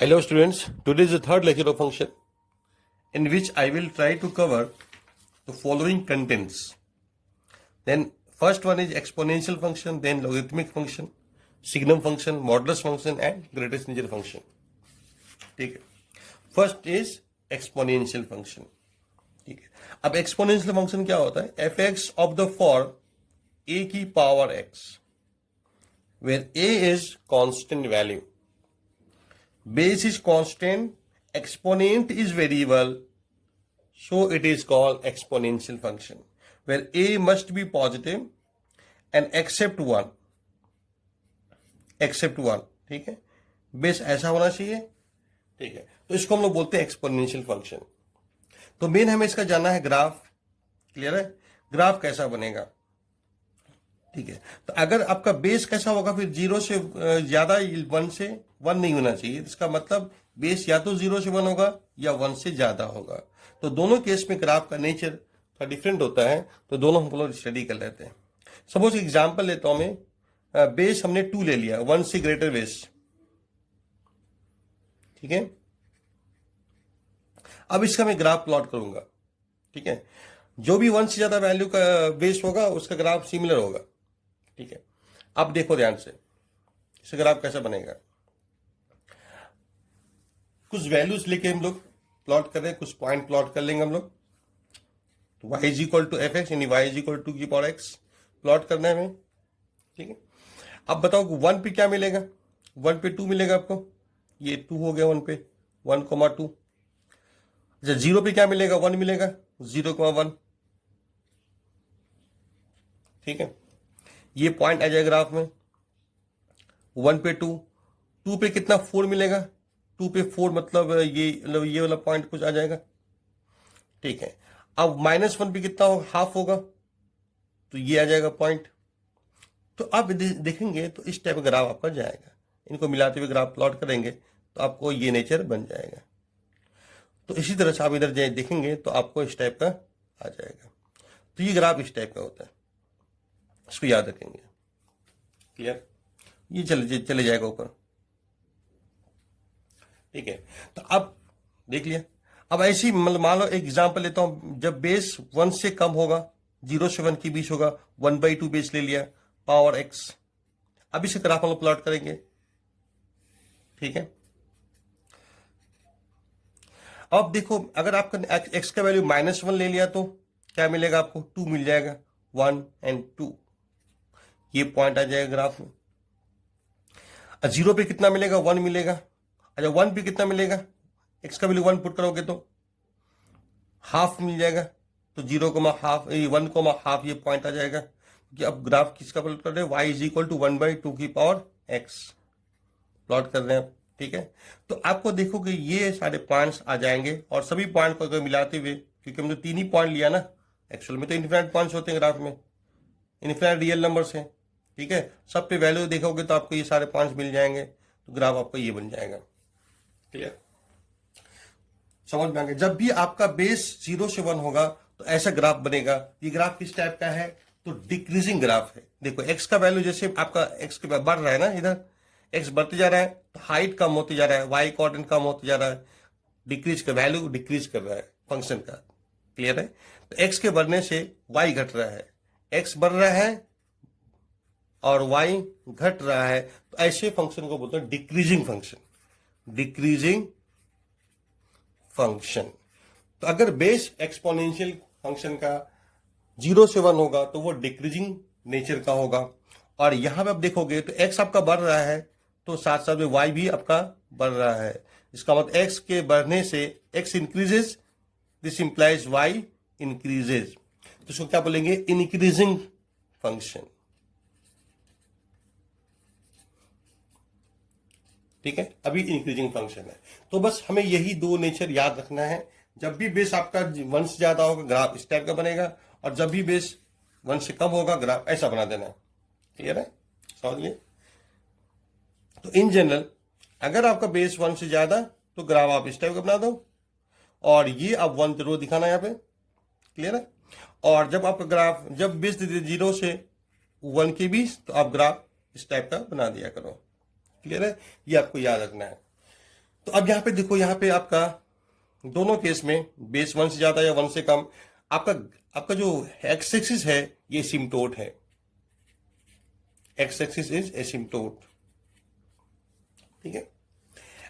Hello students, today is the third lecture of function in which I will try to cover the following contents. Then first one is exponential function, then logarithmic function, signum function, modulus function and greatest integer function. ठीक है. First is exponential function. ठीक है. अब exponential function क्या होता है? fx of the form a की power x where a is constant value. Base is constant, exponent is variable, so it is called exponential function, where a must be positive and except 1, ठीक है. Base ऐसा होना चाहिए, ठीक है. तो इसको हम लोग बोलते हैं एक्सपोनेंशियल फंक्शन. तो मेन हमें इसका जानना है ग्राफ. क्लियर है? ग्राफ कैसा बनेगा, ठीक है. तो अगर आपका बेस कैसा होगा, फिर 0 से ज्यादा 1 से 1 नहीं होना चाहिए. इसका मतलब बेस या तो 0 से 1 होगा या 1 से ज्यादा होगा. तो दोनों केस में ग्राफ का नेचर थोड़ा डिफरेंट होता है. तो दोनों हम लोग स्टडी कर लेते हैं. सपोज एग्जांपल लेता हूं मैं. बेस हमने 2 ले लिया, 1 से ग्रेटर बेस, ठीक है. अब इसका मैं ग्राफ प्लॉट करूंगा, ठीक है. जो भी 1 से ज्यादा वैल्यू का बेस होगा उसका ग्राफ सिमिलर होगा, ठीक है. अब देखो ध्यान से, इसका ग्राफ कैसा बनेगा. कुछ वैल्यूज लेके हम लोग प्लॉट कर रहे हैं, कुछ पॉइंट प्लॉट कर लेंगे हम लोग. तो y is equal to f x यानी y इज इक्वल टू की पावर x प्लॉट करना है हमें, ठीक है. अब बताओ 1 पे क्या मिलेगा. 1 पे 2 मिलेगा आपको. ये 2 हो गया 1 पे, 1,2. अच्छा 0 पे क्या मिलेगा, 1 मिलेगा, 0,1, ठीक है. ये पॉइंट आ जाएगा ग्राफ में. 1 पे 2, 2 पे कितना 4 मिलेगा. 2 पे 4 मतलब ये वाला पॉइंट कुछ आ जाएगा, ठीक है. अब -1 पे कितना हाफ होगा, तो ये आ जाएगा पॉइंट. तो अब देखेंगे तो इस टाइप का ग्राफ आपका जाएगा. इनको मिलाते हुए ग्राफ प्लॉट करेंगे तो आपको ये नेचर बन जाएगा. तो इसी तरह से आप इधर देखेंगे तो आपको इस टाइप का आ जाएगा. तो ये ग्राफ इस टाइप का होता है, इसको याद रखेंगे. क्लियर? ये चले जाएगा ऊपर, ठीक है. तो अब देख लिया. अब ऐसी मतलब मान लो एग्जांपल लेता हूं. जब बेस 1 से कम होगा, 0 से 1 के बीच होगा, 1/2 बेस ले लिया, पावर x. अब इसे ग्राफ हम लोग प्लॉट करेंगे, ठीक है. अब देखो अगर आपका x का वैल्यू -1 ले लिया तो क्या मिलेगा आपको, 2 मिल जाएगा. 1 और 2 ये पॉइंट आ जाएगा ग्राफ में. 0 पे कितना मिलेगा, 1 मिलेगा. अच्छा 1 पे कितना मिलेगा, x का वैल्यू 1 पुट करोगे तो हाफ मिल जाएगा. तो 0,5 1,5 ये पॉइंट आ जाएगा. कि अब ग्राफ किसका प्लॉट कर रहे हैं, y इज इक्वल टू 1/2 की पावर x प्लॉट कर रहे हैं, ठीक है. तो आपको देखो कि ये सारे पॉइंट्स आ जाएंगे और सभी पॉइंट को अगर मिलाते हुए, क्योंकि हमने 3 ही पॉइंट लिया ना, एक्चुअल में तो इन्फिनिट पॉइंट्स होते हैं ग्राफ में, इन्फिनिट रियल नंबर्स हैं, ठीक है. सब पे वैल्यू देखोगे तो आपको ये सारे पॉइंट्स मिल जाएंगे. तो ग्राफ आपका ये बन जाएगा. क्लियर? समझ में आ गया. जब भी आपका बेस 0 से 1 होगा तो ऐसा ग्राफ बनेगा. ये ग्राफ किस टाइप का है, तो डिक्रीजिंग ग्राफ है. देखो x का वैल्यू जैसे आपका x के बढ़ रहा है ना, इधर x बढ़ते जा रहा है तो हाइट कम होते जा रहा है, y कोऑर्डिनेट कम होते जा रहा है, डिक्रीज का वैल्यू डिक्रीज कर रहा है फंक्शन का. क्लियर है? तो x के बढ़ने से y घट रहा है, x बढ़ रहा है और y घट रहा है. तो ऐसे फंक्शन को बोलते हैं डिक्रीजिंग फंक्शन. Decreasing function. तो अगर बेस एक्सपोनेंशियल फंक्शन का 0 से 1 होगा तो वो डिक्रीजिंग नेचर का होगा. और यहां पे आप देखोगे तो x आपका बढ़ रहा है तो साथ साथ में y भी आपका बढ़ रहा है. इसका मतलब x के बढ़ने से x increases, this implies y increases. तो इसको क्या बोलेंगे, इंक्रीजिंग फंक्शन, ठीक है. अभी इंक्रीजिंग फंक्शन है. तो बस हमें यही 2 नेचर याद रखना है. जब भी बेस आपका 1 से ज्यादा होगा ग्राफ इस टाइप का बनेगा, और जब भी बेस 1 से कम होगा ग्राफ ऐसा बना देना. क्लियर है? समझ लिए? तो इन जनरल अगर आपका बेस 1 से ज्यादा तो ग्राफ आप इस टाइप का बना दो, और ये आप 1 रो दिखाना यहाँ पे. क्लियर है? और जब आपका ग्राफ जब बेस 0 से 1 के बीच तो आप ग्राफ इस टाइप का बना दिया करो. क्लियर है? ये आपको याद रखना है. तो अब यहाँ पे देखो, यहाँ पे आपका दोनों केस में बेस 1 से ज्यादा या 1 से कम, आपका आपका जो एक्स एक्सिस है ये एसिम्पटोट है, एक्स एक्सिस इज एसिम्पटोट, ठीक है।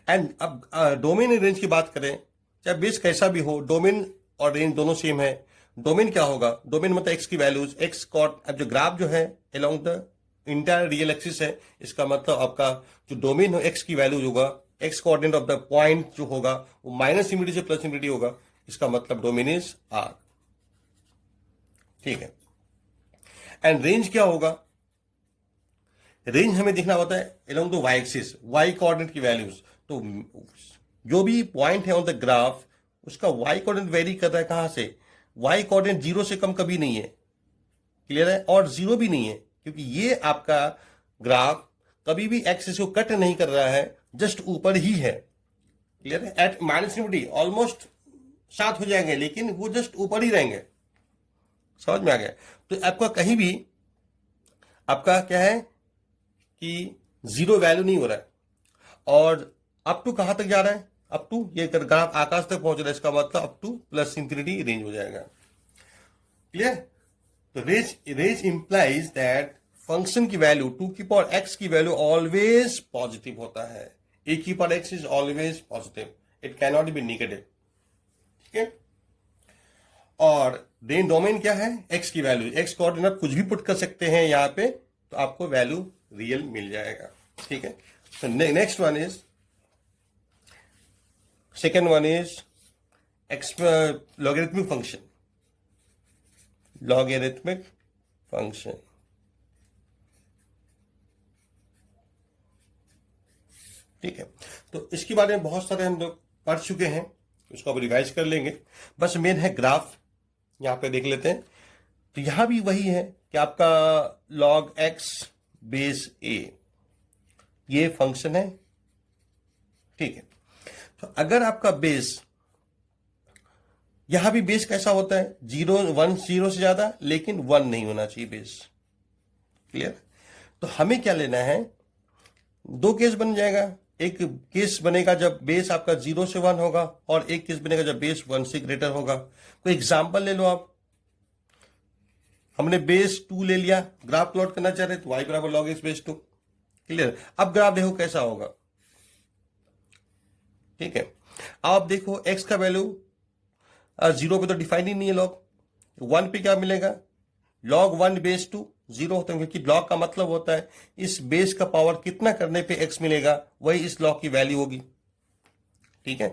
एंड अब डोमेन रेंज की बात करें, चाहे बेस कैसा भी हो, डोमेन और रेंज दोनों सेम है। डोमेन क्या होगा, डोमेन मतलब एक्स की वैल्यूज, एक्स कॉर्ड, अब जो ग्राफ जो है along the entire real axis है, इसका मतलब आपका जो डोमेन हो एक्स की वैल्यूज होगा, x coordinate of the point जो होगा वो माइनस इंफिनिटी से प्लस इंफिनिटी होगा, इसका मतलब डोमेन इज आर, ठीक है। एंड रेंज क्या होगा, रेंज हमें देखना होता है along the y axis, y coordinate की वैल्यूज। तो जो भी पॉइंट है ऑन द ग्राफ, उसका वाई कोऑर्डिनेट वेरी कर रहा है कहां से, वाई कोऑर्डिनेट 0 से कम कभी नहीं है, क्लियर है, और 0 भी नहीं है, क्योंकि ये आपका ग्राफ कभी भी एक्सिस को कट नहीं कर रहा है, जस्ट ऊपर ही है, क्लियर है। एट माइनस इंफिनिटी ऑलमोस्ट साथ हो जाएंगे, लेकिन वो जस्ट ऊपर ही रहेंगे, समझ में आ गया। तो आपका कहीं भी आपका क्या है कि 0 वैल्यू नहीं हो रहा है, और अप टू कहां तक जा रहा है, अप टू ये ग्राफ आकाश तक पहुंच रहा है, इसका मतलब up to plus infinity range हो जाएगा, क्लियर। तो रेंज इंप्लाइज दैट फंक्शन की वैल्यू 2 की पावर x की वैल्यू ऑलवेज पॉजिटिव होता है, a की power x is always positive, it can not be negative, ठीक है। और रेंज डोमेन क्या है, x की वैल्यू, x कोऑर्डिनेट कुछ भी पुट कर सकते हैं यहाँ पे, तो आपको वैल्यू रियल मिल जाएगा, ठीक है। तो next one is, second one is logarithmic function, logarithmic function, ठीक है। तो इसके बारे में बहुत सारे हम लोग पढ़ चुके हैं, उसको अब रिवाइज कर लेंगे। बस मेन है ग्राफ, यहां पे देख लेते हैं। तो यहां भी वही है कि आपका log x बेस a ये फंक्शन है, ठीक है। तो अगर आपका बेस, यहां भी बेस कैसा होता है, 0 से ज्यादा, लेकिन 1 नहीं होना चाहिए बेस, क्लियर। तो हमें क्या लेना है, दो केस बन जाएगा, एक केस बनेगा जब बेस आपका 0 से 1 होगा, और एक केस बनेगा जब बेस 1 से ग्रेटर होगा। कोई एग्जांपल ले लो आप, हमने बेस 2 ले लिया, ग्राफ प्लॉट करना चाह रहे तो y बराबर log x बेस 2, क्लियर। अब ग्राफ देखो कैसा होगा, ठीक है। आप देखो x का वैल्यू 0 पे तो डिफाइन ही नहीं है, log 1 पे क्या मिलेगा, log 1 बेस 2 0 होता है, क्योंकि log का मतलब होता है इस बेस का पावर कितना करने पे x मिलेगा, वही इस log की वैल्यू होगी, ठीक है।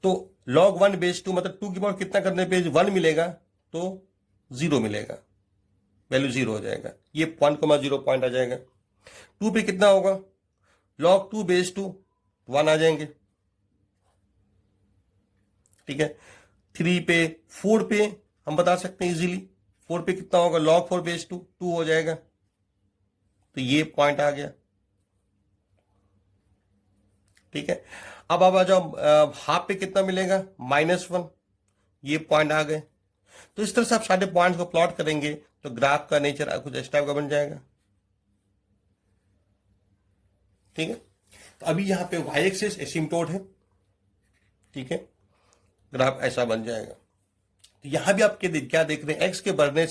तो log 1 बेस 2 मतलब 2 की पावर कितना करने पे 1 मिलेगा, तो 0 मिलेगा, वैल्यू 0 हो जाएगा, ये 1,0 पॉइंट आ जाएगा। 2 पे कितना होगा, log 2 बेस 2 1 आ जाएंगे, ठीक है। 3 पे 4 पे हम बता सकते हैं इजीली, 4 पे कितना होगा, log 4 बेस 2 2 हो जाएगा, तो ये पॉइंट आ गया, ठीक है। अब आप आ जाओ हाफ पे कितना मिलेगा, -1, ये पॉइंट आ गए। तो इस तरह से आप सारे पॉइंट्स को प्लॉट करेंगे तो ग्राफ का नेचर कुछ इस टाइप का बन जाएगा, ठीक है। तो अभी यहां पे y एक्सिस एसिम्पटोट है, ठीक है, ग्राफ ऐसा बन जाएगा। तो यहां भी आप क्या देख रहे हैं, x के बढ़ने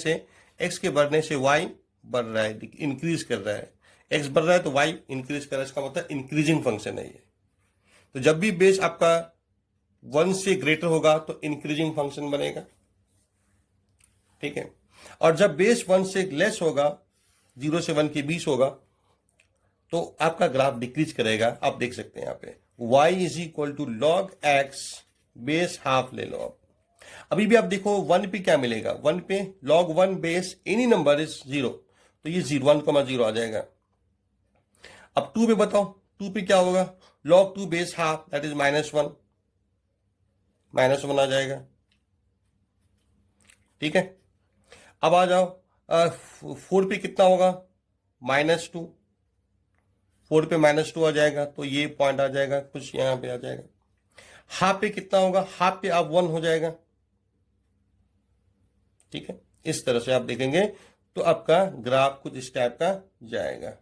से y बढ़ रहा है, इंक्रीज कर रहा है, x बढ़ रहा है तो y इंक्रीज कर रहा है, इसका मतलब इंक्रीजिंग फंक्शन है ये। तो जब भी बेस आपका 1 से ग्रेटर होगा तो इंक्रीजिंग फंक्शन बनेगा, ठीक है। और जब बेस 1 से लेस होगा, 0 से 1 के बीच होगा, तो आपका ग्राफ डिक्रीज करेगा। आप देख सकते हैं यहाँ पे y is equal to log x base half ले लो आप। अभी भी आप देखो 1 पे क्या मिलेगा, 1 पे log 1 base any number is 0, तो ये 1,0 आ जाएगा। अब 2 पे बताओ, 2 पे क्या होगा, log 2 base half that is -1 आ जाएगा, ठीक है। अब आ जाओ 4 पे कितना होगा, -2, 4 पे -2 आ जाएगा, तो ये पॉइंट आ जाएगा, कुछ यहां पे आ जाएगा। हाफ पे कितना होगा, हाफ पे अब 1 हो जाएगा, ठीक है। इस तरह से आप देखेंगे तो आपका ग्राफ कुछ इस टाइप का जाएगा।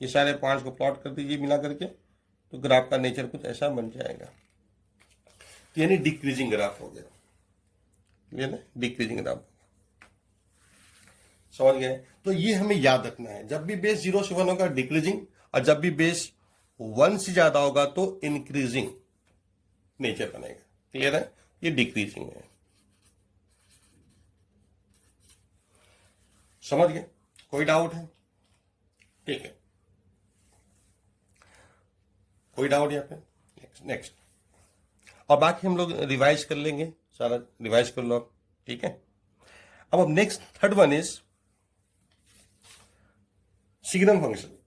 ये सारे पॉइंट्स को प्लॉट कर दीजिए मिला करके, तो ग्राफ का नेचर कुछ ऐसा बन जाएगा, तो यानी डिक्रीजिंग ग्राफ हो गया, क्लियर है, डिक्रीजिंग ग्राफ। समझ गए? तो ये हमें याद रखना है, जब भी बेस 0 से 1 होगा डिक्रीजिंग, और जब भी बेस 1 से ज्यादा होगा तो इंक्रीजिंग नेचर बनेगा, क्लियर है, ये डिक्रीजिंग है। समझ गए? कोई डाउट है? ठीक है, कोई डाउट यहाँ पे? नेक्स्ट। और बाकी हम लोग रिवाइज कर लेंगे, सारा रिवाइज कर लो आप, ठीक है। अब next third one is signum function.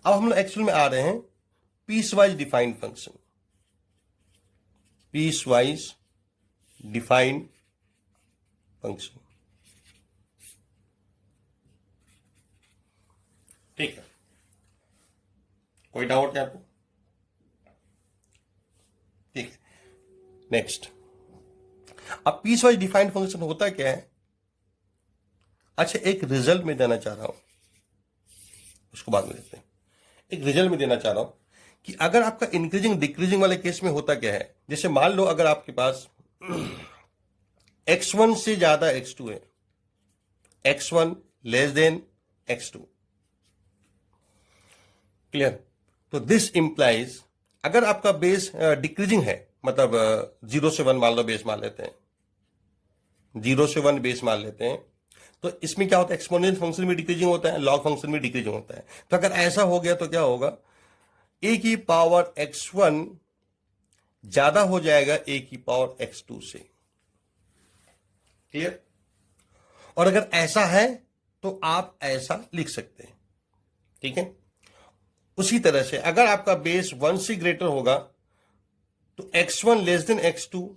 अब हम लोग एक्चुअल में आ रहे हैं piecewise defined function, piecewise defined function, ठीक है। कोई डाउट है आपको? ठीक है, नेक्स्ट। अब पीस वाइज डिफाइंड फंक्शन होता क्या है? अच्छा, एक रिजल्ट में देना चाह रहा हूं, उसको बाद में देखते हैं। एक रिजल्ट में देना चाह रहा हूं कि अगर आपका इंक्रीजिंग डिक्रीजिंग वाले केस में होता क्या है, जैसे मान लो अगर आपके पास x1 से ज्यादा x2 है, x1 less than x2, clear. तो दिस इंप्लाइज अगर आपका बेस डिक्रीजिंग है, मतलब 0 से 1 मान लो बेस मान लेते हैं, 0 से 1 बेस मान लेते हैं, तो इसमें क्या होता है, एक्सपोनेंशियल फंक्शन में डिक्रीजिंग होता है, लॉग फंक्शन में डिक्रीजिंग होता है। तो अगर ऐसा हो गया तो क्या होगा, a की पावर x1 ज्यादा हो जाएगा a की पावर x2 से, क्लियर। और अगर ऐसा है तो आप ऐसा लिख सकते हैं, ठीक है। उसी तरह से अगर आपका बेस 1 से ग्रेटर होगा तो x1 लेस देन x2,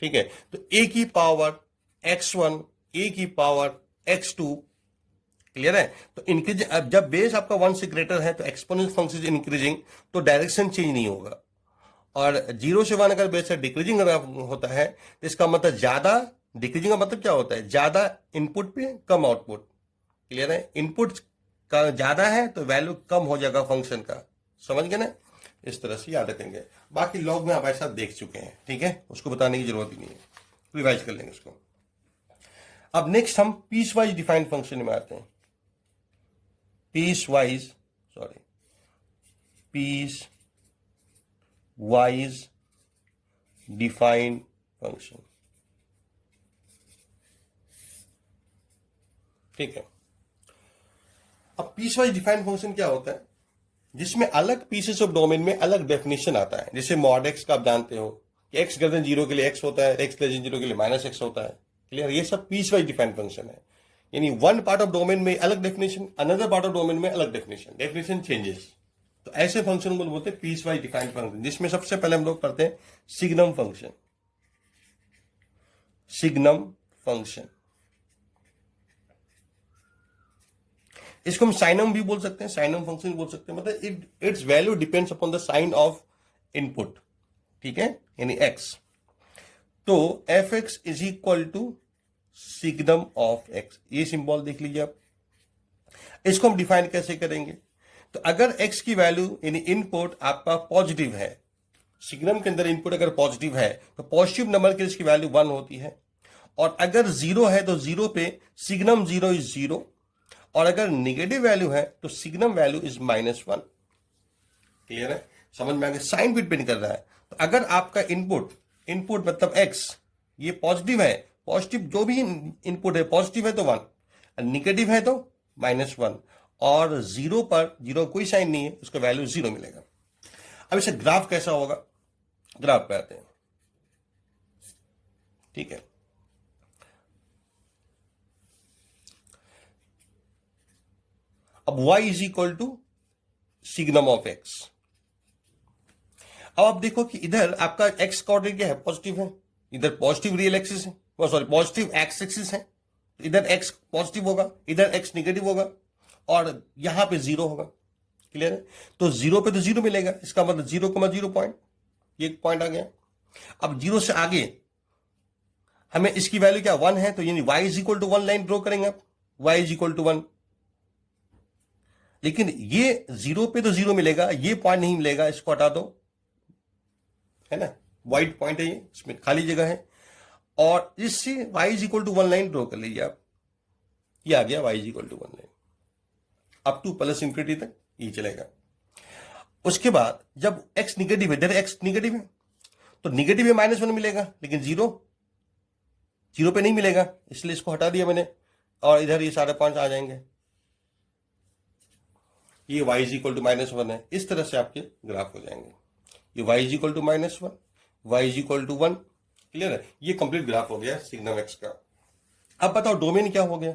ठीक है। तो a की पावर x1 a की पावर x2, क्लियर है। तो इंक्रीज, अब जब बेस आपका 1 से ग्रेटर है तो एक्सपोनेंशियल फंक्शन इंक्रीजिंग, तो डायरेक्शन चेंज नहीं होगा। और 0 से 1 अगर बेस डिक्रीजिंग होता है तो इसका मतलब ज्यादा, डिक्रीजिंग का मतलब क्या होता है, ज्यादा इनपुट पे कम आउटपुट, क्लियर है। इनपुट का ज्यादा है तो वैल्यू कम हो जाएगा फंक्शन का, समझ गए ना। इस तरह से याद रखेंगे। बाकी लॉग में आप ऐसा देख चुके हैं, ठीक है, उसको बताने की जरूरत ही नहीं है, रिवाइज कर लेंगे उसको। अब नेक्स्ट हम पीस वाइज डिफाइंड फंक्शन में आते हैं। पीस वाइज डिफाइंड फंक्शन, ठीक है। अब पीस वाइज डिफाइंड फंक्शन क्या होता है, जिसमें अलग पीसेस ऑफ डोमेन में अलग डेफिनेशन आता है। जैसे मॉड एक्स का आप जानते हो कि एक्स ग्रेटर देन 0 के लिए एक्स होता है, एक्स लेस देन 0 के लिए माइनस एक्स होता है, क्लियर। ये सब पीस वाइज डिफाइंड फंक्शन है, यानी वन पार्ट ऑफ डोमेन में अलग definition, another part of domain में अलग डेफिनेशन, डेफिनेशन चेंजेस। तो ऐसे फंक्शन को बोलते हैं पीस वाइज डिफाइंड फंक्शन, जिसमें सबसे पहले हम लोग करते हैं सिग्नम फंक्शन। सिग्नम फंक्शन, इसको हम साइनम भी बोल सकते हैं, साइनम फंक्शन बोल सकते हैं, मतलब its value depends upon the sign of input, ठीक है, यानी एक्स। तो f x is equal to signum of x, ये सिंबल देख लीजिए आप। इसको हम डिफाइन कैसे करेंगे, तो अगर एक्स की वैल्यू यानी इनपुट आपका पॉजिटिव है, सिग्नम के अंदर इनपुट अगर पॉजिटिव है तो पॉजिटिव नंबर के इसकी वैल्यू 1 होती है, और अगर 0 है तो 0 पे सिग्नम 0 इज 0, और अगर नेगेटिव वैल्यू है तो सिग्नम वैल्यू इज -1, क्लियर है, समझ में आ गया। साइन भी डिपेंड कर रहा है। तो अगर आपका इनपुट मतलब एक्स ये पॉजिटिव है, पॉजिटिव जो भी इनपुट है पॉजिटिव है तो 1, नेगेटिव है तो -1, और 0 पर 0 कोई साइन नहीं है, उसका वैल्यू 0 मिलेगा। अब इसे ग्राफ कैसा होगा, ग्राफ पे आते हैं, ठीक है। अब y is equal to signum of x। अब आप देखो कि इधर आपका x कोऑर्डिनेट क्या है, पॉजिटिव है, इधर पॉजिटिव रियल एक्सिस है, सॉरी पॉजिटिव एक्स एक्सिस है, इधर x पॉजिटिव होगा, इधर x नेगेटिव होगा, और यहां पे 0 होगा, क्लियर है। तो 0 पे तो 0 मिलेगा, इसका मतलब 0,0 पॉइंट, ये एक पॉइंट आ गया। अब 0 से आगे हमें इसकी वैल्यू क्या 1 है, तो यानी y is equal to 1 line draw करेंगे आप, y इज इक्वल टू 1। लेकिन ये 0 पे तो 0 मिलेगा, ये पॉइंट नहीं मिलेगा, इसको हटा दो, है ना, वाइट पॉइंट है ये, इसमें खाली जगह है। और इससे y is equal to 1 line draw कर लीजिए आप, ये आ गया y is equal to 1 line, up to plus infinity तक ये चलेगा। उसके बाद जब x निगेटिव है, इधर x निगेटिव है तो निगेटिव में -1 मिलेगा, लेकिन 0 पे नहीं मिलेगा, इसलिए इसको हटा दिया मैंने, और इधर ये सारे पॉइंट्स आ जाएंगे, ये y इज इक्वल टू -1 है। इस तरह से आपके ग्राफ हो जाएंगे, ये y is equal to -1, y is equal to 1, clear है। ये कंप्लीट ग्राफ हो गया सिग्नम x का। अब बताओ डोमेन क्या हो गया?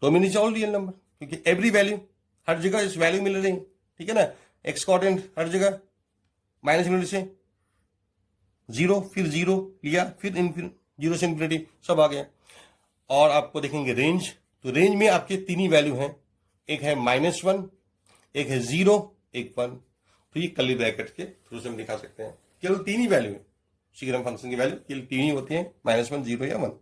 Domain is all real number, क्योंकि एवरी वैल्यू, हर जगह इस वैल्यू मिल रही, ठीक है ना, x कोऑर्डिनेट हर जगह -∞ से 0, फिर 0 लिया, फिर 0 से इंफिनिटी, सब आ गया। और आपको देखेंगे रेंज, तो रेंज में आपके 3 ही वैल्यू हैं, एक है -1, एक है 0, एक 1। तो ये कर्ली ब्रैकेट के थ्रू से हम दिखा सकते हैं, केवल 3 ही वैल्यू है सिग्नम फंक्शन की, वैल्यू केवल 3 ही होती है, -1, 0 या 1।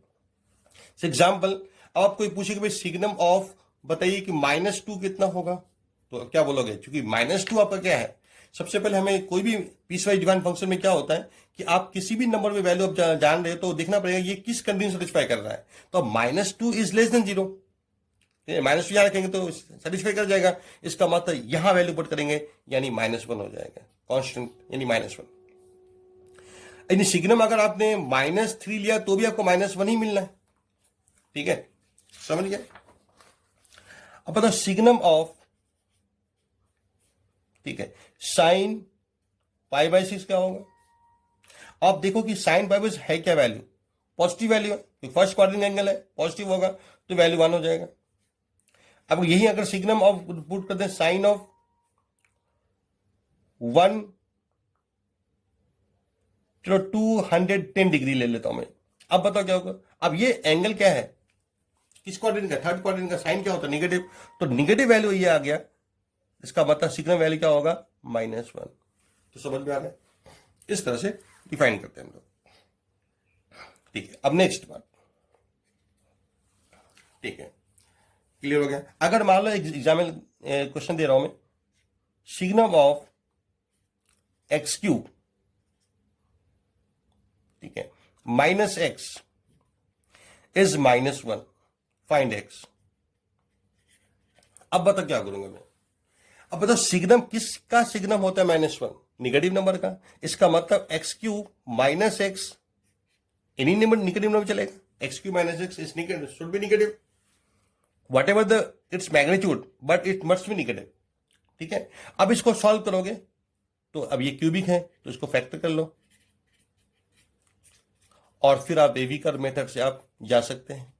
एग्जाम्पल, अब आपको पूछे कि भाई सिग्नम ऑफ बताइए कि -2 कितना होगा, तो क्या बोलोगे? क्योंकि -2 आपका क्या है, सबसे पहले हमें कोई भी पीसवाइज डिफाइंड फंक्शन में क्या होता है कि आप किसी भी नंबर में वैल्यू आप जान रहे हो तो देखना पड़ेगा ये किस कंडीशन सेटिस्फाई कर रहा है। तो -2 इज लेस देन 0, -2 यहां रखेंगे तो सेटिस्फाई कर जाएगा, इसका मतलब यहां वैल्यू पुट करेंगे यानी -1 हो जाएगा, कांस्टेंट यानी -1। यानी सिग्नम अगर आपने -3 लिया तो भी आपको -1 ही मिलना है, ठीक है, समझ गए। अब बताओ सिग्नम ऑफ, ठीक है, साइन π/6 क्या होगा? आप देखो कि साइन π/6 है क्या वैल्यू, पॉजिटिव वैल्यू है, फर्स्ट क्वाड्रेंट एंगल है, पॉजिटिव होगा तो वैल्यू 1 हो जाएगा। अब यही अगर सिग्नम ऑफ पुट करते हैं साइन ऑफ 1, चलो 210 डिग्री ले लेता हूं मैं। अब बताओ क्या होगा? अब ये एंगल क्या है, किस क्वाड्रेंट का? थर्ड क्वाड्रेंट का। साइन क्या होता है? निगेटिव, तो निगेटिव वैल्यू ये आ गया, इसका मतलब सिग्नम वैल्यू क्या होगा? -1। तो समझ में आ गया, इस तरह से डिफाइन करते हैं हम लोग, ठीक है। अब नेक्स्ट बात, ठीक है, क्लियर हो गया। अगर मान लो एग्जाम में क्वेश्चन दे रहा हूं मैं, सिग्नम ऑफ x3, ठीक है, -x इज -1, फाइंड x। अब बता क्या करूंगा मैं? अब बताओ सिग्नम किसका सिग्नम होता है? -1, निगेटिव नंबर का। इसका मतलब x3 -x, any number negative number चलेगा, x3 -x is negative, should be negative, what ever the its magnitude, but it must be negative, ठीक है। अब इसको सॉल्व करोगे तो अब ये क्यूबिक है तो इसको फैक्टर कर लो, और फिर आप एवी कर मेथड से आप जा सकते हैं।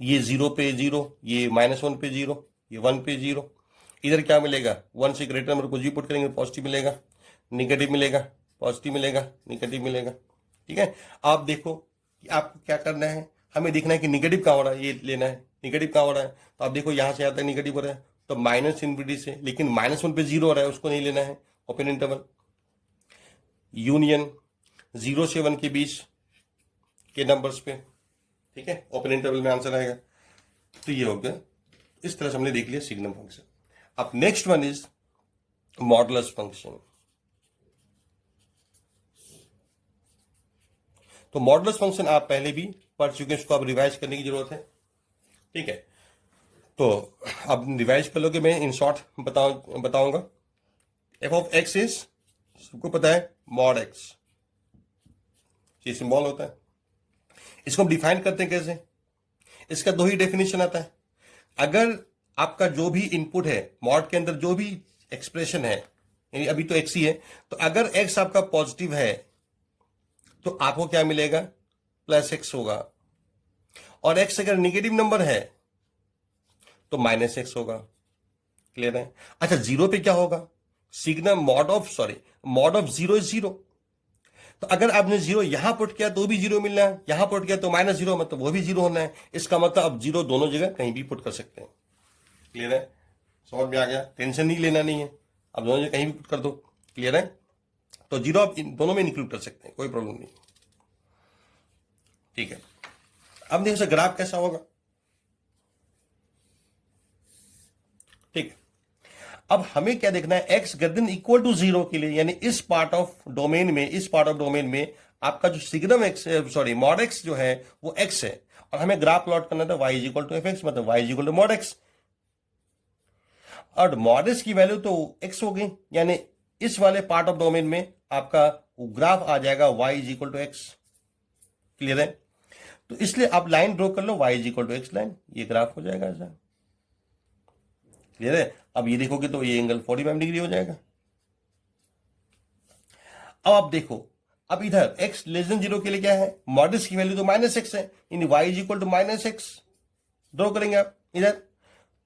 ये 0 पे 0, ये -1 पे 0, ये 1 पे 0, इधर क्या मिलेगा? 1 से ग्रेटर नंबर को जी पुट करेंगे पॉजिटिव मिलेगा, निगेटिव मिलेगा, पॉजिटिव मिलेगा, निगेटिव मिलेगा, ठीक है। आप देखो कि आपको क्या करना है, हमें देखना है कि निगेटिव कहाँ हो रहा है, ये लेना है, निगेटिव कहाँ हो रहा है, तो आप देखो यहां से यहां तक निगेटिव हो रहा है तो -∞ से, लेकिन -1 पे 0 हो रहा है, उसको नहीं लेना है, ओपन इंटरवल, यूनियन 0 से 1 के बीच के नंबर्स पे, ठीक है, ओपन इंटरवल में आंसर आएगा। तो ये हो गया, इस तरह से हमने देख लिया सिग्नम फंक्शन। अब next one is modulus function. तो मॉडुलस फंक्शन आप पहले भी पढ़ चुके हैं, इसको अब रिवाइज करने की जरूरत है, ठीक है। तो अब रिवाइज कर लोगे, मैं इन शॉर्ट बताऊंगा। एफ ऑफ एक्स इज, सबको पता है, मॉड एक्स, ये सिंबल होता है। इसको हम डिफाइन करते हैं कैसे? इसका 2 ही डेफिनेशन आता है। अगर आपका जो भी इनपुट है मॉड के अंदर, जो भी एक्सप्रेशन है, यानी अभी तो एक्स ही है, तो अगर एक्स आपका पॉजिटिव है तो आपको क्या मिलेगा? +x होगा, और x अगर निगेटिव नंबर है तो -x होगा, क्लियर है। अच्छा, 0 पे क्या होगा? सिग्नम मॉड ऑफ 0 इज 0, तो अगर आपने 0 यहां पुट किया तो भी 0 मिलना है, यहां पुट किया तो -0, मतलब वो भी 0 होना है। इसका मतलब अब 0 दोनों जगह कहीं भी पुट कर सकते हैं, क्लियर है, समझ में आ गया। टेंशन नहीं लेना नहीं है, अब दोनों जगह कहीं भी पुट कर दो, क्लियर है। तो 0 आप दोनों में इंक्लूड कर सकते हैं, कोई प्रॉब्लम नहीं, ठीक है। अब देखो सर ग्राफ कैसा होगा, ठीक है, अब हमें क्या देखना है, x greater than equal to 0 के लिए, यानी इस पार्ट ऑफ डोमेन में आपका जो signum x, sorry mod x जो है वो x है, और हमें ग्राफ प्लॉट करना था y is equal to f x, मतलब y is equal to mod x, और मॉड x की वैल्यू तो x हो गई, यानी इस वाले पार्ट ऑफ डोमेन में आपका ग्राफ आ जाएगा y is equal to x. Clear है? तो इसलिए आप लाइन ड्रॉ कर लो, y is equal to x line, ये ग्राफ हो जाएगा ऐसा। क्लियर है? अब ये देखोगे तो ये एंगल 45 डिग्री हो जाएगा। अब आप देखो, अब इधर x लेस देन 0 के लिए क्या है, मॉडस की वैल्यू तो माइनस एक्स है, यानी y is equal to minus x draw करेंगे आप इधर,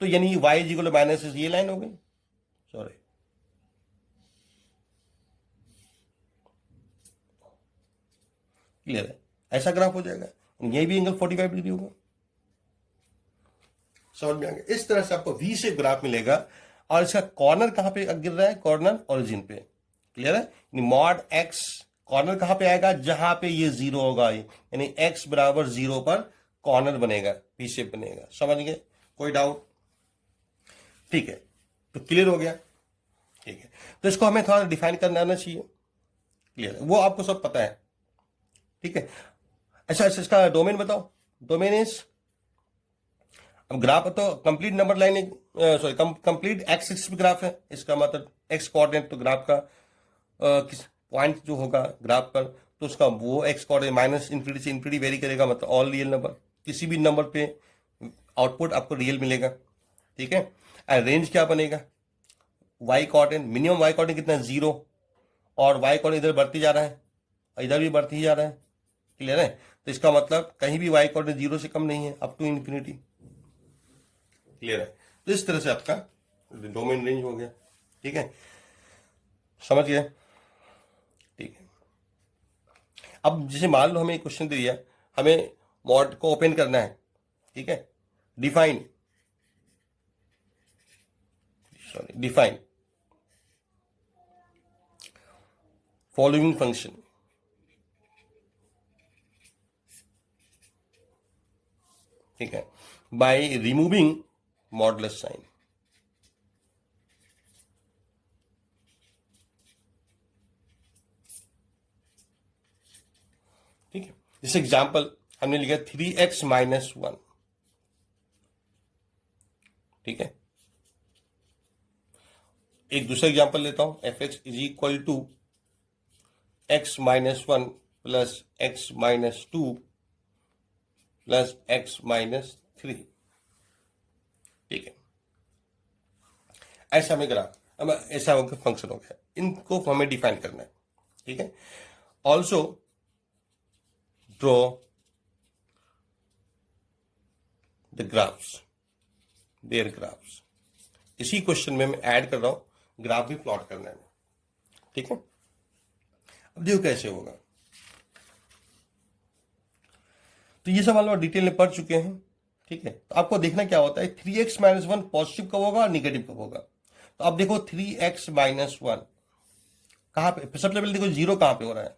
तो यानी y is equal to minus x, ये लाइन हो गई। सॉरी, क्लियर है? ऐसा ग्राफ हो जाएगा, ये भी एंगल 45 डिग्री होगा। समझ में आ गया? इस तरह से आपको वी शेप ग्राफ मिलेगा, और इसका कॉर्नर कहां पे गिर रहा है, कॉर्नर ओरिजिन पे। क्लियर है? मॉड एक्स कॉर्नर कहां पे आएगा, जहां पे ये 0 होगा, यानी x बराबर 0 पर कॉर्नर बनेगा, वी शेप बनेगा। समझ गए? कोई डाउट? ठीक है, तो क्लियर हो गया। ठीक है, तो इसको हमें थोड़ा डिफाइन करना आना चाहिए। क्लियर है? वो आपको सब पता है। ठीक है, अच्छा इसका डोमेन बताओ। डोमेन इज, अब ग्राफ तो complete number line, sorry complete x axis graph है, इसका मतलब एक्स कोऑर्डिनेट, तो ग्राफ का किस पॉइंट जो होगा ग्राफ पर, तो उसका वो एक्स कोऑर्डिनेट माइनस इंफिनिटी से इंफिनिटी वेरी करेगा, मतलब ऑल रियल नंबर, किसी भी नंबर पे आउटपुट आपको रियल मिलेगा। ठीक है, रेंज क्या बनेगा, y coordinate, minimum y coordinate कितना है 0, और वाई कोऑर्डिनेट इधर बढ़ती जा रहा है, इधर भी बढ़ती ही जा रहा है। क्लियर है? तो इसका मतलब कहीं भी वाई कोऑर्डिनेट 0 से कम नहीं है, अप टू इंफिनिटी। क्लियर है? तो इस तरह से आपका डोमेन रेंज हो गया। ठीक है, समझ गए? ठीक है, अब जैसे मान लो हमें एक क्वेश्चन दे दिया, हमें मॉड को ओपन करना है। ठीक है, डिफाइन फॉलोइंग फंक्शन। ठीक है, बाय रिमूविंग मॉडुलस साइन। ठीक है, जैसे एग्जाम्पल हमने लिखा 3x माइनस 1। ठीक है, एक दूसरा एग्जाम्पल लेता हूं, f x is equal to x minus 1 plus x minus 2 plus x minus 3। ठीक है, ऐसा हमें ग्राफ, अब ऐसा होकर फंक्शन हो गया, इनको हमें डिफाइन करना है। ठीक है, also draw the graphs, their graphs. इसी क्वेश्चन में मैं ऐड कर रहा हूं, ग्राफ भी प्लॉट करना है। ठीक है, अब देखो कैसे होगा। तो ये सब हम लोग डिटेल में पढ़ चुके हैं। ठीक है, तो आपको देखना क्या होता है, 3x माइनस 1 पॉजिटिव कब होगा और निगेटिव कब होगा। तो अब देखो 3x माइनस 1 कहां पे, सबसे पहले देखो 0 कहां पे हो रहा है,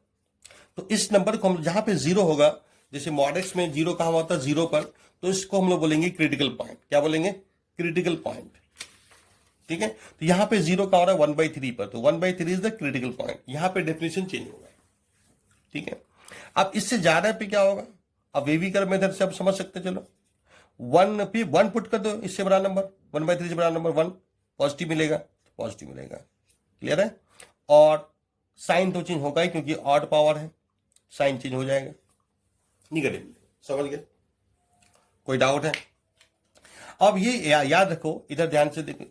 तो इस नंबर को हम जहां पे 0 होगा, जैसे मॉड एक्स में 0 कहां होता है 0 पर, तो इसको हम लोग बोलेंगे क्रिटिकल पॉइंट। क्या बोलेंगे? Critical point. ठीक है, तो यहां पे 0 का हो रहा है 1/3 पर, तो 1/3 इज द क्रिटिकल पॉइंट। यहां पे डेफिनेशन चेंज होगा। ठीक है, अब इससे ज्यादा पे क्या होगा, अब वेवी कर मेथड से आप समझ सकते, चलो 1 पे 1 पुट कर दो, इससे बड़ा नंबर 1/3 से बड़ा नंबर 1, पॉजिटिव मिलेगा, पॉजिटिव मिलेगा। क्लियर है? और साइन तो चेंज होगा ही, क्योंकि ऑड पावर है, साइन चेंज हो जाएगा, निगेटिव। समझ गए? कोई डाउट है? अब ये याद रखो, इधर ध्यान से देखो,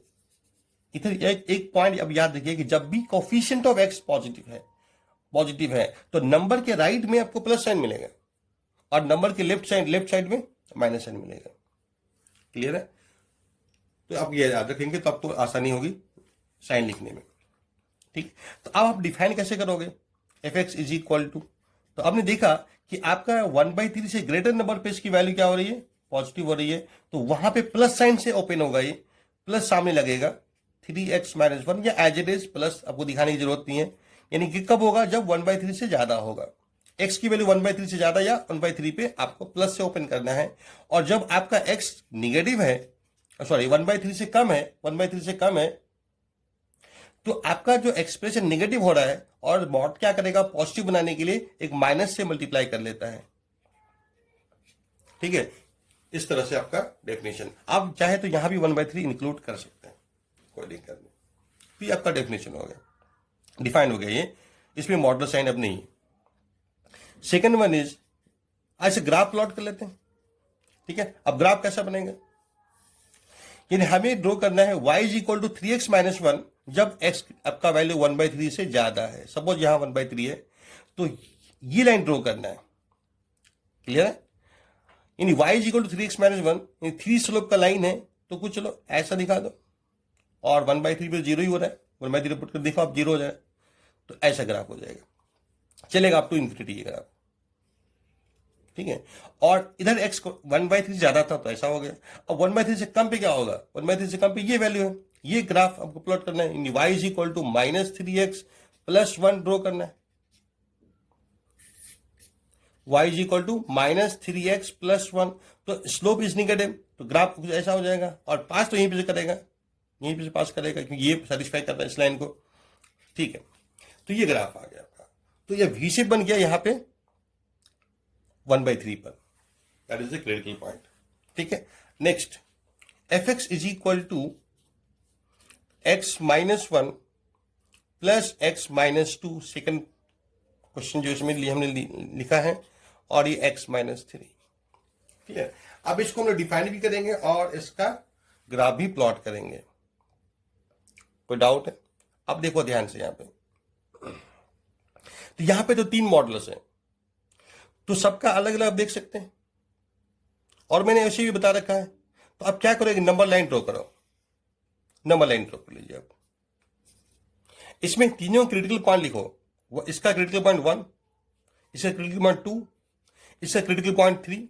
इधर एक पॉइंट अब याद रखिए कि जब भी कोफिशिएंट ऑफ एक्स पॉजिटिव है तो नंबर के राइट में आपको प्लस साइन मिलेगा, और नंबर के लेफ्ट साइड में माइनस साइन मिलेगा। क्लियर है? तो आप ये याद रखेंगे तो आपको आसानी होगी साइन लिखने में। ठीक, तो अब आप डिफाइन कैसे करोगे, f x is equal to, तो आपने देखा कि आपका 1/3 से ग्रेटर नंबर पे इसकी वैल्यू क्या हो रही है, पॉजिटिव हो रही है, तो वहां पे प्लस साइन से ओपन होगा, ये प्लस सामने लगेगा 3x माइनस 1, या एज इट इज प्लस, आपको दिखाने की जरूरत नहीं है। यानी कि कब होगा, जब 1/3 से ज्यादा होगा, x की वैल्यू 1/3 से ज्यादा या 1/3 पे आपको प्लस से ओपन करना है। और जब आपका x निगेटिव है, सॉरी 1/3 से कम है, 1/3 से कम है, तो आपका जो एक्सप्रेशन नेगेटिव हो रहा है और मॉड क्या करेगा, पॉजिटिव बनाने के लिए एक माइनस से मल्टीप्लाई कर लेता है। ठीक है, इस तरह से आपका डेफिनेशन। आप चाहे तो यहां भी 1/3 इंक्लूड कर सकते हैं, कोई दिक्कत नहीं। तो ये आपका डेफिनेशन हो गया, डिफाइन हो गया ये, इसमें मॉडल साइन अब नहीं। सेकेंड वन इज, ऐसे ग्राफ प्लॉट कर लेते हैं। ठीक है, अब ग्राफ कैसा बनेगा, यानी हमें ड्रॉ करना है y is equal to 3x minus 1 जब x आपका वैल्यू 1/3 से ज्यादा है। सपोज यहां 1/3 है, तो ये लाइन ड्रॉ करना है। क्लियर है, यानी y is equal to 3x minus 1, 3 slope का लाइन है, तो कुछ चलो ऐसा दिखा दो, और 1/3 पे 0 ही हो रहा है, 1/3 पुट कर देखो आप 0 हो जाए, तो ऐसा ग्राफ हो जाएगा, चलेगा अप टू इन्फिनिटी ये ग्राफ। ठीक है, और इधर x को 1/3 ज्यादा था तो ऐसा हो गया। अब 1/3 से कम पे क्या होगा, 1/3 से कम पे ये वैल्यू है, ये ग्राफ आपको प्लॉट करना है। y is equal to -3x plus 1 draw करना है, y is equal to -3x plus 1, तो स्लोप इज निगेटिव, तो ग्राफ कुछ ऐसा हो जाएगा, और पास तो यहीं पे से करेगा, यहीं पे से पास करेगा, क्योंकि ये सेटिस्फाई करता है इस लाइन को। ठीक है, तो ये ग्राफ आ गया आपका, तो ये v शेप बन गया यहां पे 1/3 पर, that is the critical point. ठीक है, next fx is equal to x minus 1 plus x minus 2, second question जो इसमें हमने लिखा है, और ये x माइनस 3। क्लियर, अब इसको हम लोग डिफाइन भी करेंगे और इसका ग्राफ भी प्लॉट करेंगे। कोई डाउट है? अब देखो ध्यान से यहां पे, तो यहां पे तो 3 मॉडल्स हैं, तो सबका अलग अलग आप देख सकते हैं, और मैंने ऐसे भी बता रखा है। तो आप क्या करोगे, नंबर लाइन ड्रॉ करो, नंबर लाइन ड्रॉ कर लीजिए आप। इसमें तीनों क्रिटिकल पॉइंट लिखो, इसका क्रिटिकल पॉइंट 1, इसका क्रिटिकल पॉइंट 2, इसका क्रिटिकल पॉइंट 3,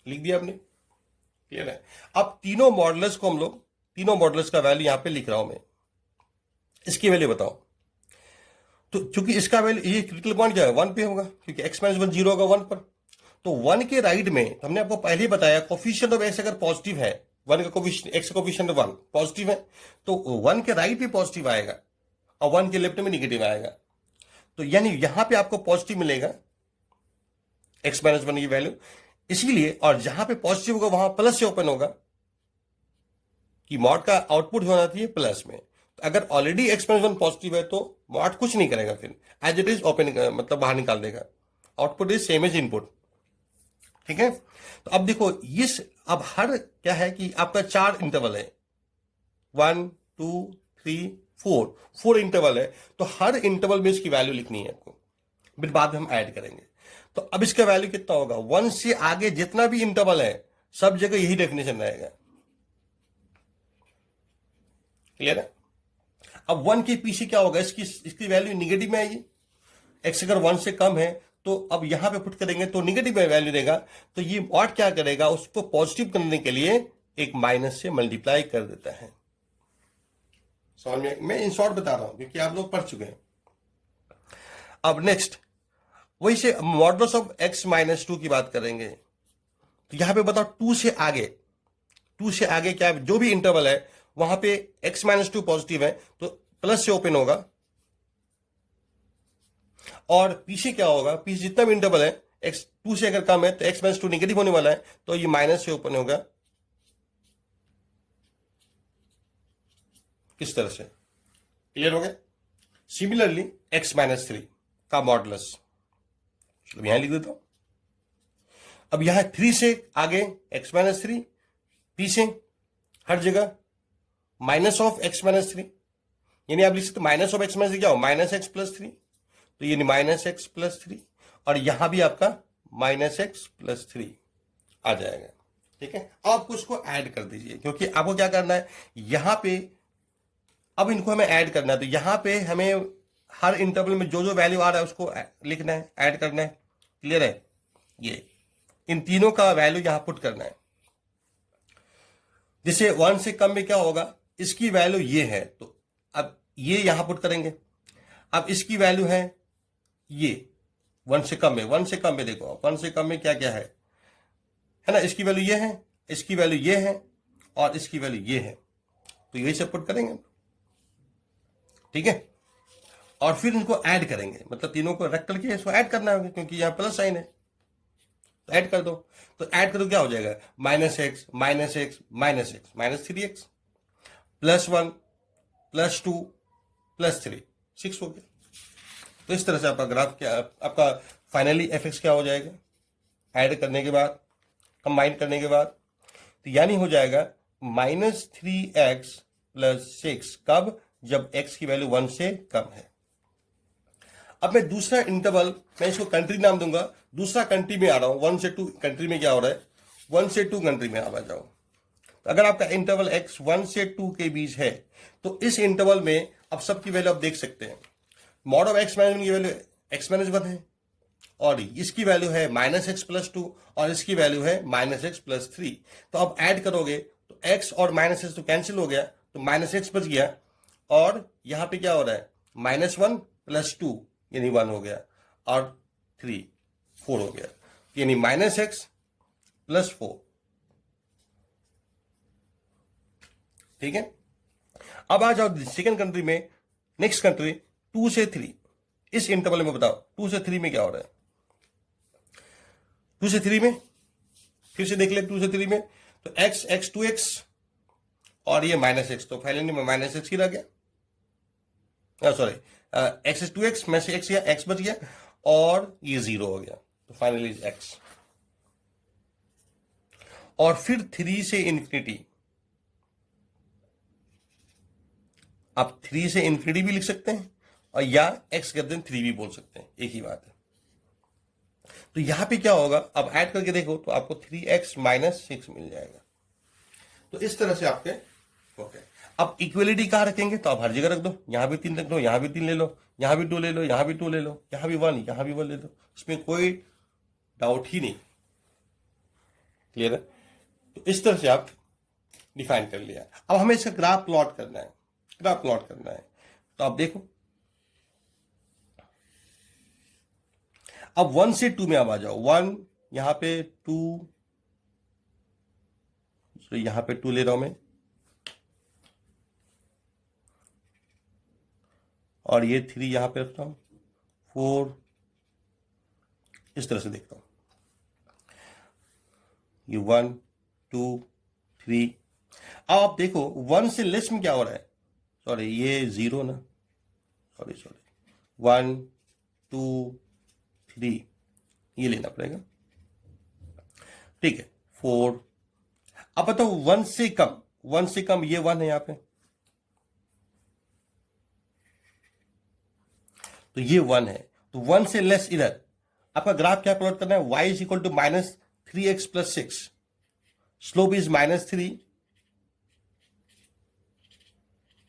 लिख दिया आपने। क्लियर है, अब तीनों मॉडल्स को हम लोग, तीनों मॉडल्स का वैल्यू यहां पे लिख रहा हूं मैं, इसकी वैल्यू बताओ। तो चूंकि इसका वैल्यू, ये क्रिटिकल पॉइंट क्या है 1 पे होगा, क्योंकि x माइनस 1 0 होगा 1 पर, तो 1 के राइट में हमने आपको पहले ही बताया कोफिशिएंट ऑफ x अगर पॉजिटिव है, 1 का कोफिशिएंट, x का कोफिशिएंट 1 पॉजिटिव है, तो 1 के राइट में पॉजिटिव आएगा और 1 के लेफ्ट में नेगेटिव आएगा। तो यानी यहां पे आपको पॉजिटिव मिलेगा x माइनस 1 की वैल्यू, इसीलिए, और जहां पे पॉजिटिव होगा वहां प्लस से ओपन होगा, कि मॉड का आउटपुट होना चाहिए प्लस में। तो अगर ऑलरेडी x माइनस 1 पॉजिटिव है तो मॉड कुछ नहीं करेगा, फिर एज इट इज ओपन, मतलब बाहर निकाल देगा, output is same as input. ठीक है, तो अब देखो इस, अब हर क्या है कि आपका 4 इंटरवल है, 1 2 3 4 इंटरवल है, तो हर इंटरवल में इसकी वैल्यू लिखनी है आपको, फिर बाद में हम ऐड करेंगे। तो अब इसका वैल्यू कितना होगा, 1 से आगे जितना भी इंटरवल है सब जगह यही डेफिनेशन रहेगा। क्लियर है, अब 1 के पीछे क्या होगा, इसकी वैल्यू निगेटिव में आएगी, x अगर 1 से कम है तो अब यहां पे पुट करेंगे तो निगेटिव में वैल्यू देगा, तो ये मॉड क्या करेगा, उसको पॉजिटिव करने के लिए एक माइनस से मल्टीप्लाई कर देता है। समझ में, मैं इन शॉर्ट बता रहा हूं क्योंकि आप लोग पढ़ चुके हैं। अब नेक्स्ट वही से मॉडुलस ऑफ x माइनस 2 की बात करेंगे, तो यहां पे बताओ 2 से आगे, 2 से आगे क्या, जो भी इंटरवल है वहां पे x माइनस 2 पॉजिटिव है तो प्लस से ओपन होगा, और पीछे क्या होगा, पीछे जितना भी इंटरवल है x 2 से अगर कम है तो x माइनस 2 नेगेटिव होने वाला है, तो ये माइनस से ओपन होगा। किस तरह से, क्लियर हो गया। सिमिलरली x माइनस 3 का मॉडुलस, चलो यहां लिख देता हूं। अब यहां 3 से आगे x माइनस 3, पीछे हर जगह माइनस ऑफ x माइनस 3, यानी आप लिख सकते माइनस ऑफ x माइनस 3 क्या हो, माइनस एक्स प्लस 3, तो ये माइनस एक्स प्लस 3, और यहां भी आपका माइनस एक्स प्लस 3 आ जाएगा। ठीक है, आपको इसको ऐड कर दीजिए, क्योंकि आपको क्या करना है यहां पे, अब इनको हमें ऐड करना है, तो यहां पे हमें हर इंटरवल में जो जो वैल्यू आ रहा है उसको लिखना है, ऐड करना है। क्लियर है, ये इन तीनों का वैल्यू यहां पुट करना है। जैसे 1 से कम में क्या होगा, इसकी वैल्यू ये है, तो अब ये यहां पुट करेंगे। अब इसकी वैल्यू है ये 1 से कम में, 1 से कम में देखो 1 से कम में क्या क्या है ना, इसकी वैल्यू ये है, इसकी वैल्यू ये है, और इसकी वैल्यू ये है, तो यही सब पुट करेंगे, ठीक है। और फिर इनको ऐड करेंगे, मतलब तीनों को रख करके इसको ऐड करना होगा, क्योंकि यहाँ प्लस साइन है, तो ऐड कर दो। तो ऐड करो, क्या हो जाएगा, minus x minus x minus x minus 3x +1 +2 +3 6 हो गया। तो इस तरह से आपका ग्राफ क्या, आपका फाइनली fx क्या हो जाएगा, ऐड करने के बाद, कंबाइन करने के बाद, तो यानी हो जाएगा -3x + 6, कब, जब x की वैल्यू 1 से कम है। अब मैं दूसरा इंटरवल, मैं इसको कंट्री नाम दूंगा, दूसरा कंट्री में आ रहा हूं, 1 से 2 कंट्री में क्या हो रहा है, 1 से 2 कंट्री में आ जाओ। तो अगर आपका इंटरवल x 1 से 2 के बीच है, तो इस इंटरवल में अब सबकी वैल्यू आप देख सकते हैं। मॉड ऑफ x - 1 की वैल्यू x - 1 है, और इसकी वैल्यू है -x + 2, और इसकी वैल्यू है -x + 3। तो अब ऐड करोगे तो x और -x तो कैंसिल हो गया, तो -x बच गया, और यहां पे क्या हो रहा है, -1 + 2 यानी 1 हो गया, और 3 4 हो गया, यानी -x + 4, ठीक है। अब आ जाओ सेकेंड कंट्री में, नेक्स्ट कंट्री 2 से 3, इस इंटरवल में बताओ 2 से 3 में क्या हो रहा है। 2 से 3 में फिर से देख ले, 2 से 3 में तो x 2x और ये -x, तो फाइनली में -x ही रह गया, सॉरी x 2x में से x गया, x बच गया, और ये 0 हो गया, तो फाइनली x। और फिर 3 से इन्फिनिटी, आप 3 से इन्फिनिटी भी लिख सकते हैं, और या x के दिन 3 भी बोल सकते हैं, एक ही बात है। तो यहां पे क्या होगा, अब ऐड करके देखो तो आपको 3x - 6 मिल जाएगा। तो इस तरह से आपके ओके। अब इक्वलिटी कहां रखेंगे, तो आप हर जगह रख दो, यहां भी 3 रख लो, यहां भी 3 ले लो, यहां भी 2 ले लो, यहां भी 2 ले लो, यहां भी 1, यहां भी 1 ले लो, इसमें कोई डाउट ही नहीं, क्लियर है। तो इस तरह से आप डिफाइन कर लिया। अब हमें इसका ग्राफ प्लॉट करना है, ग्राफ प्लॉट करना है, तो आप देखो, अब 1 से 2 में अब आ जाओ, 1 यहां पे 2, तो यहां पे 2 ले रहा हूं मैं, और ये 3 यहां पे रखता हूं, 4, इस तरह से देखता हूं, ये 1 2 3। अब आप देखो 1 से लेस में क्या हो रहा है, सॉरी ये 0 ना, सॉरी 1 2 3 ये लेना पड़ेगा, ठीक है, 4। अब बताओ 1 से कम, 1 से कम ये 1 है यहां पे, तो ये 1 है, तो 1 से लेस इधर आपका ग्राफ क्या प्लॉट करना है, y = -3x + 6, slope is -3,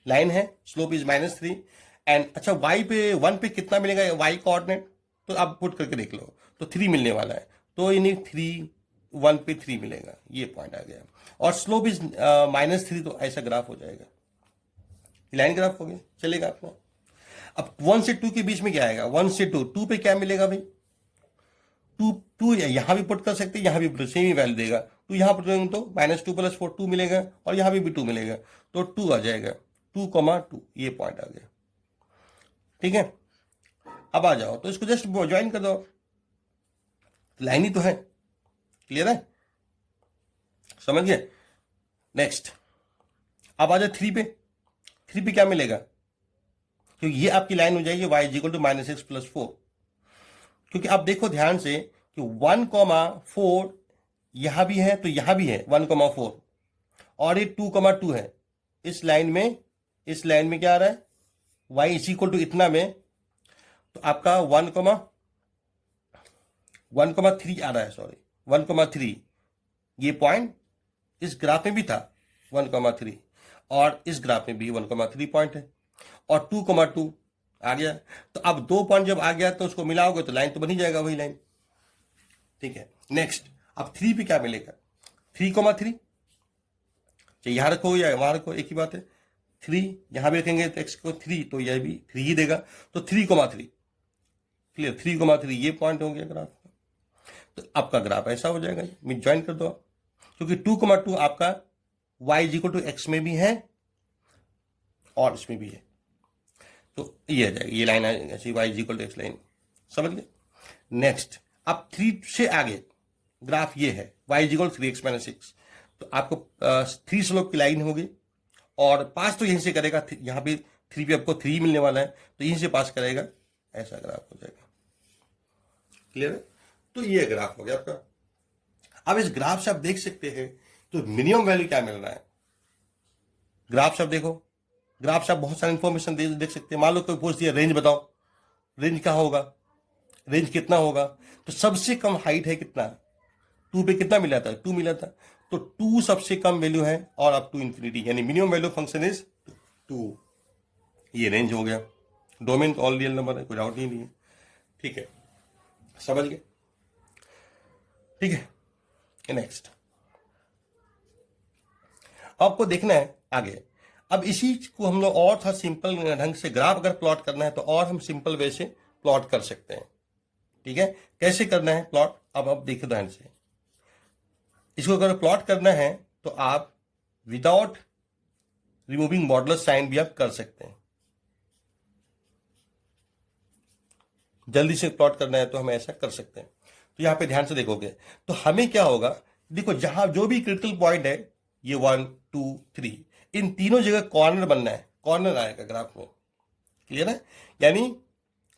line है, स्लोप इज -3, एंड अच्छा y पे 1 पे कितना मिलेगा, y कोऑर्डिनेट, तो आप पुट करके देख लो, तो 3 मिलने वाला है, तो यानी 3 1 पे 3 मिलेगा, ये पॉइंट आ गया, और स्लोप इज -3, तो ऐसा ग्राफ हो जाएगा, लाइन ग्राफ हो गया, चलेगा अपना। अब 1 से 2 के बीच में क्या आएगा, 1 से 2 पे क्या मिलेगा भाई, 2 यहां भी पुट कर सकते हैं, यहां भी सेम ही वैल्यू देगा, तो यहां पर तो -2 + 4 2 मिलेगा, और यहां भी 2 मिलेगा, तो 2 आ जाएगा, 2, ये पॉइंट आ गया, ठीक है। अब आ जाओ, तो इसको जस्ट ज्वाइन कर दो, लाइन ही तो है, क्लियर है, समझ गए। नेक्स्ट अब आ जाओ 3 पे, 3 पे क्या मिलेगा, क्योंकि ये आपकी लाइन हो जाएगी y = -x + 4, क्योंकि आप देखो ध्यान से कि 1,4 यहां भी है, तो यहां भी है 1,4, और ये 2,2 है, इस लाइन में क्या आ रहा है, y = इतना में, तो आपका 1,3 आ रहा है, सॉरी 1,3, ये पॉइंट इस ग्राफ में भी था 1,3, और इस ग्राफ में भी 1,3 पॉइंट है, और 2,2 आ गया, तो अब 2 पॉइंट जब आ गया तो उसको मिलाओगे तो लाइन तो बन ही जाएगा, वही लाइन, ठीक है। नेक्स्ट अब 3 पे क्या मिलेगा, 3,3, चाहे यहां रखो या वहां रखो, एक ही बात है, 3 यहां भी रखेंगे तो x को 3, तो यह भी 3 ही देगा, तो 3,3, क्लियर, 3,3 ये पॉइंट हो गया ग्राफ का। तो आपका ग्राफ ऐसा हो जाएगा, मिड ज्वाइन कर दो, क्योंकि 2,2 आपका y is equal to x में भी है और इसमें भी है, तो ये आ जाएगी, ये लाइन आ जाएगी ऐसी, y is equal to x line, समझ गए। नेक्स्ट, अब 3 से आगे ग्राफ ये है, y is equal 3x minus 6, तो आपको 3 स्लोप की लाइन होगी और पास तो यहीं से करेगा, यहाँ पे 3 पे आपको 3 मिलने वाला है, तो यहीं से पास करेगा, ऐसा ग्राफ हो जाएगा। क्लियर है? तो ये ग्राफ हो गया आपका। अब इस ग्राफ से आप देख सकते हैं तो मिनिमम वैल्यू क्या मिल रहा है। ग्राफ से आप देखो, ग्राफ से आप बहुत सारी इंफॉर्मेशन देख सकते हैं। मान लो कोई पूछ दिया रेंज बताओ, रेंज क्या होगा, रेंज कितना होगा, तो सबसे कम हाइट है कितना, 2 पे कितना मिला था, 2 मिला था, तो 2 सबसे कम वैल्यू है और अप टू इंफिनिटी, यानी मिनिमम वैल्यू फंक्शन इज 2। ये रेंज हो गया। डोमेन ऑल रियल नंबर है, कोई डाउट ही नहीं है। ठीक है, समझ गए। ठीक है, नेक्स्ट आपको देखना है आगे। अब इसी को हम लोग और था सिंपल ढंग से, ग्राफ अगर प्लॉट करना है तो और हम सिंपल वे से प्लॉट कर सकते हैं। ठीक है, कैसे करना है प्लॉट, अब आप देखो ध्यान से। इसको अगर प्लॉट करना है तो आप विदाउट रिमूविंग मॉडुलस साइन भी आप कर सकते हैं। जल्दी से प्लॉट करना है तो हम ऐसा कर सकते हैं। तो यहां पे ध्यान से देखोगे तो हमें क्या होगा, देखो जहां जो भी क्रिटिकल पॉइंट है, ये 1 2 3, इन तीनों जगह कॉर्नर बनना है, कॉर्नर आएगा ग्राफ में। क्लियर है, यानी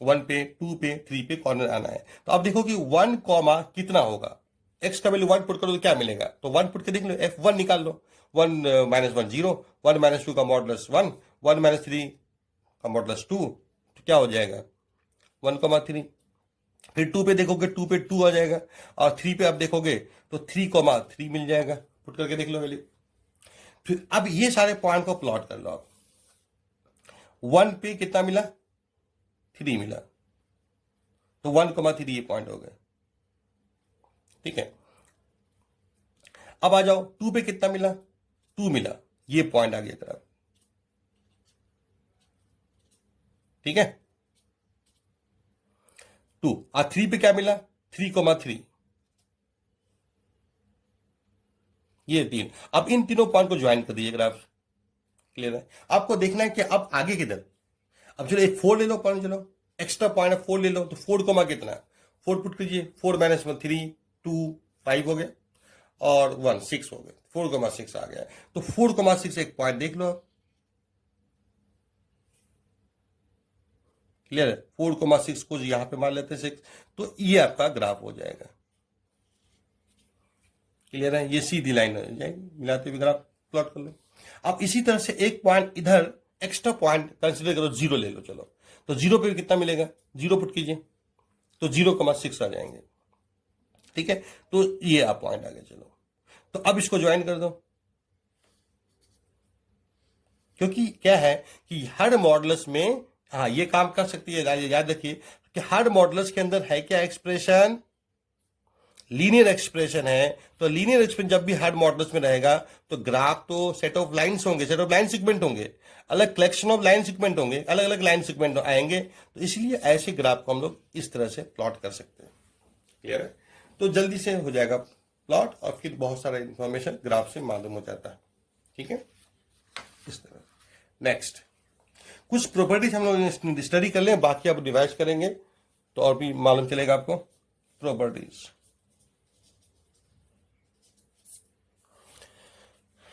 1 पे 2 पे 3 पे कॉर्नर आना है। तो आप देखो कि 1 कॉमा कितना होगा, एक्स का वैल्यू 1 पुट करो तो क्या मिलेगा, तो 1 पुट के देख लो, f1 निकाल लो, 1 माइनस 1 0, 1 माइनस 2 का मॉडुलस 1, 1 माइनस 3 का मॉडुलस 2, तो क्या हो जाएगा 1,3। फिर 2 पे देखोगे, 2 पे 2 आ जाएगा, और 3 पे आप देखोगे तो 3,3 मिल जाएगा, पुट करके देख लो वैल्यू। फिर अब ये सारे पॉइंट को प्लॉट कर लो आप। 1 पे कितना मिला, 3 मिला, तो 1,3 ये पॉइंट हो गए। ठीक है, अब आ जाओ 2 पे कितना मिला, 2 मिला, ये पॉइंट आ गया तरफ। ठीक है, 2 और 3 पे क्या मिला, 3,3, ये 3। अब इन तीनों पॉइंट को ज्वाइन कर दीजिए ग्राफ। क्लियर है, आपको देखना है कि अब आगे किधर। अब चलो एक 4 ले लो पॉइंट, चलो एक्स्ट्रा पॉइंट 4 ले लो, तो 4 कोमा कितना, 4 पुट कीजिए, 4 माइनस 1 3 2 5 हो गया और 1 6 हो गया, 4,6 आ गया। तो 4,6 एक पॉइंट देख लो आप। क्लियर है, 4,6 को यहां पे मान लेते हैं 6, तो ये आपका ग्राफ हो जाएगा। क्लियर है, ये सीधी लाइन हो जाएगी, मिलाते हुए ग्राफ प्लॉट कर लो। अब इसी तरह से एक पॉइंट इधर एक्स्ट्रा पॉइंट कंसिडर करो, 0 ले लो, चलो तो 0 पे कितना मिलेगा, 0 पुट कीजिए तो 0,6 आ जाएंगे। ठीक है, तो ये आप पॉइंट आ गए। चलो तो अब इसको ज्वाइन कर दो, क्योंकि क्या है कि हर मॉडुलस में, हाँ ये काम कर सकती है, याद रखिए कि हर मॉडुलस के अंदर है क्या एक्सप्रेशन, लीनियर एक्सप्रेशन है। तो लीनियर एक्सप्रेशन जब भी हर मॉडुलस में रहेगा तो ग्राफ तो सेट ऑफ लाइंस होंगे, सेट ऑफ लाइन सेगमेंट होंगे, अलग कलेक्शन ऑफ लाइन सेगमेंट होंगे, अलग अलग लाइन सेगमेंट आएंगे। तो इसलिए ऐसे ग्राफ को हम लोग इस तरह से प्लॉट कर सकते हैं। क्लियर है, तो जल्दी से हो जाएगा प्लॉट और फिर बहुत सारा इंफॉर्मेशन ग्राफ से मालूम हो जाता है। ठीक है, इस तरह। नेक्स्ट कुछ प्रॉपर्टीज हम लोग स्टडी कर लें, बाकी आप रिवाइज करेंगे तो और भी मालूम चलेगा आपको। प्रॉपर्टीज,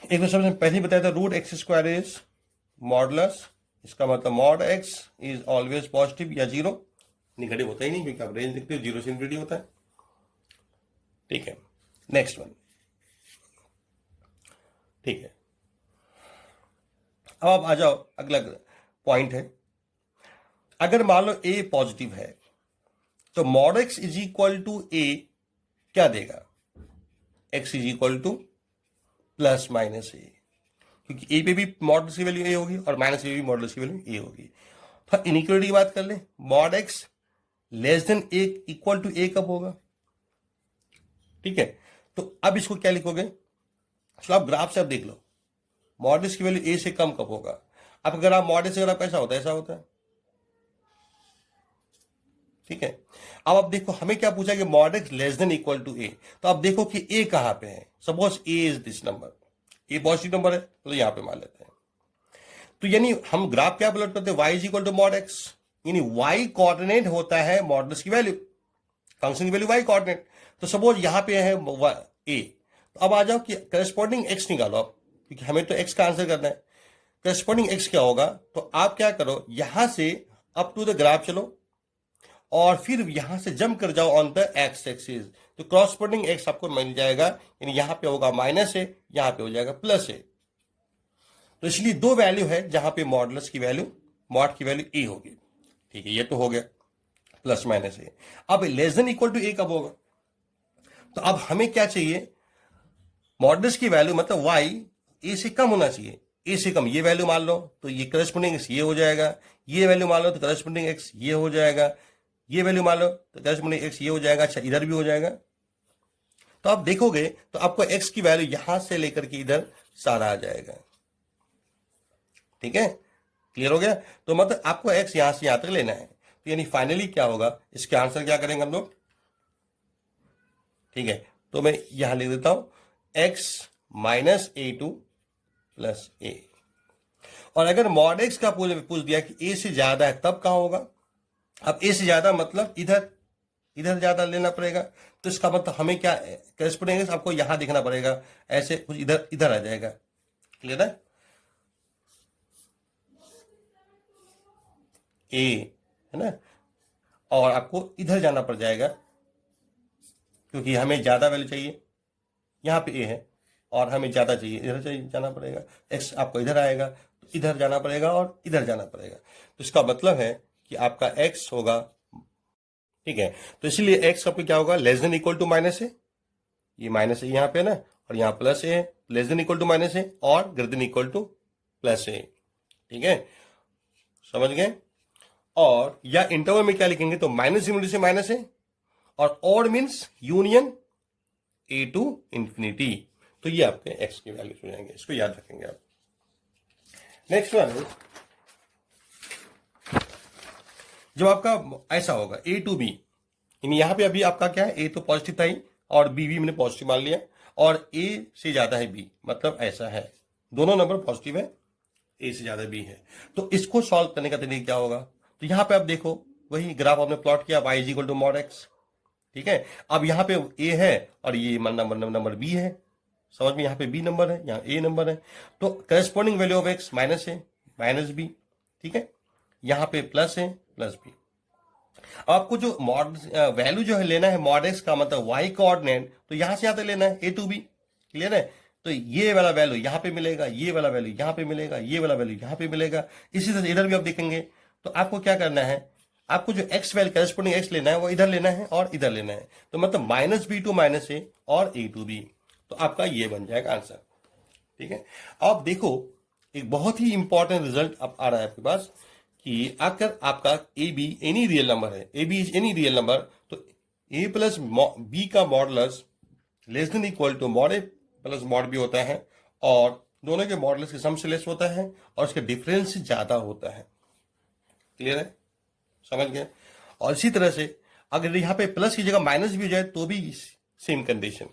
एक तो सबसे पहले ही बताया था, root x square is modulus, इसका मतलब mod x is always positive या 0, निगेटिव होता ही नहीं क्योंकि आप रेंज देखते हो 0 से इनफिनिटी होता है। ठीक है, नेक्स्ट वन। ठीक है, अब आप आ जाओ, अगला पॉइंट है, अगर मान लो ए पॉजिटिव है तो mod x is equal to A क्या देगा, X is equal to plus minus A, क्योंकि ए पे भी मॉडुलस की वैल्यू ए होगी और माइनस ए भी मॉडुलस की वैल्यू ए होगी। तो इनइक्वालिटी की बात कर ले, mod X less than A equal to A कब होगा। ठीक है, तो अब इसको क्या लिखोगे, चलो आप ग्राफ से आप देख लो, मॉडुलस की वैल्यू ए से कम कब होगा। अब अगर आप मॉडुलस से, अगर आप ऐसा होता है, ऐसा होता है। ठीक है, अब आप देखो हमें क्या पूछा कि mod X less than equal to A, तो आप देखो कि ए कहां पे है। Suppose A is this number, A positive number है तो यहाँ पे मान लेते हैं। तो यानी हम ग्राफ क्या प्लॉट करते हैं, y is equal to mod x, यानी y कोऑर्डिनेट होता है मॉडुलस की वैल्यू, फंक्शन की वैल्यू y कोऑर्डिनेट। तो सपोज यहां पे है a, तो अब आ जाओ कि करस्पॉन्डिंग x निकालो आप, क्योंकि हमें तो x का आंसर करना है। करस्पॉन्डिंग x क्या होगा, तो आप क्या करो, यहां से अप टू द ग्राफ चलो और फिर यहां से जंप कर जाओ ऑन द एक्स एक्सिस, तो क्रॉसपोर्डिंग x आपको मिल जाएगा, यानी यहां पे होगा माइनस ए, यहां पे हो जाएगा प्लस ए। तो इसलिए दो वैल्यू है जहां पे मॉडुलस की वैल्यू, मॉड की वैल्यू ए होगी। ठीक है, ये तो हो गया प्लस माइनस ए। अब less than equal to A कब होगा, तो अब हमें क्या चाहिए, मॉडुलस की वैल्यू मतलब y ए से कम होना चाहिए, ए से कम ये वैल्यू मान लो तो ये करस्पोंडिंग x ये हो जाएगा, ये वैल्यू मान लो तो करस्पोंडिंग x ये हो जाएगा, ये वैल्यू मान लो तो करस्पोंडिंग x ये हो जाएगा। अच्छा, इधर भी हो जाएगा। तो आप देखोगे तो आपको x की वैल्यू यहां से लेकर के इधर सारा आ जाएगा। ठीक है, क्लियर हो गया। तो मतलब आपको x यहां से यहां तक लेना है, तो यानी फाइनली क्या होगा, इसके आंसर क्या करेंगे हम लोग। ठीक है, तो मैं यहां लिख देता हूं x minus a2 plus a। और अगर मॉड x का पूछ दिया कि a से ज्यादा है तब कहां होगा, अब a से ज्यादा मतलब इधर, इधर ज्यादा लेना पड़ेगा। तो इसका मतलब हमें क्या करस्पोंडिंग आपको यहां देखना पड़ेगा, ऐसे कुछ इधर इधर आ जाएगा। क्लियर है, ए है ना, और आपको इधर जाना पड़ जाएगा क्योंकि हमें ज्यादा वैल्यू चाहिए, यहां पे ए है और हमें ज्यादा चाहिए, इधर चाहिए जाना पड़ेगा। एक्स आपको इधर आएगा तो इधर जाना पड़ेगा और इधर जाना पड़ेगा। तो इसका मतलब है कि आपका एक्स होगा, ठीक है, तो इसलिए एक्स आपको क्या होगा, less than equal to minus A, ये माइनस ए यहाँ पे ना, और यहाँ plus A, less than equal to minus ए और greater than equal to plus A. ठीक है, समझ गए। और या इंटरवल में क्या लिखेंगे, तो माइनस इन्फिनिटी से माइनस ए, और ऑड means union a to infinity. तो ये आपके एक्स की वैल्यू हो जाएंगे, इसको याद रखेंगे आप। नेक्स्ट वन, जब आपका ऐसा होगा ए टू बी, यानी यहां पे अभी आपका क्या है, ए तो पॉजिटिव था ही और बी भी मैंने पॉजिटिव मान लिया, और ए से ज्यादा है बी, मतलब ऐसा है दोनों नंबर पॉजिटिव है, ए से ज्यादा बी है। तो इसको सॉल्व करने का तरीका क्या होगा, तो यहां पे आप देखो वही ग्राफ आपने प्लॉट किया, y is equal to mod x. ठीक है, अब यहां पे ए है और ये नंबर बी है, समझ में, यहां पे बी नंबर है, यहां ए नंबर है, तो corresponding value of x minus है माइनस बी। ठीक है, यहां पे प्लस है प्लस बी। आपको जो मॉड वैल्यू जो है लेना है मॉड एक्स का, मतलब वाई कोऑर्डिनेट, तो यहां से यहां तक लेना है ए टू बी। क्लियर है, तो ये वाला वैल्यू यहां पे मिलेगा, ये वाला वैल्यू यहां पे मिलेगा, ये वाला वैल्यू यहां पे मिलेगा। इसी तरह इधर भी आप देखेंगे, तो आपको क्या करना है, आपको जो एक्स वैल्यू करस्पॉन्डिंग एक्स लेना है वो इधर लेना है और इधर लेना है, तो मतलब माइनस बी टू माइनस ए और ए टू बी, तो आपका ये बन जाएगा आंसर। ठीक है, अब देखो एक बहुत ही इंपॉर्टेंट रिजल्ट अब आ रहा है आपके पास, कि अगर आपका A B any real number है, A B is any real number, तो ए प्लस बी का modulus less than equal to mod A plus mod B होता है, और दोनों के मॉडुलस के सम से लेस होता है और उसका डिफरेंस ज्यादा होता है। क्लियर है, समझ गए। और इसी तरह से अगर यहाँ पे प्लस की जगह माइनस भी हो जाए तो भी same condition,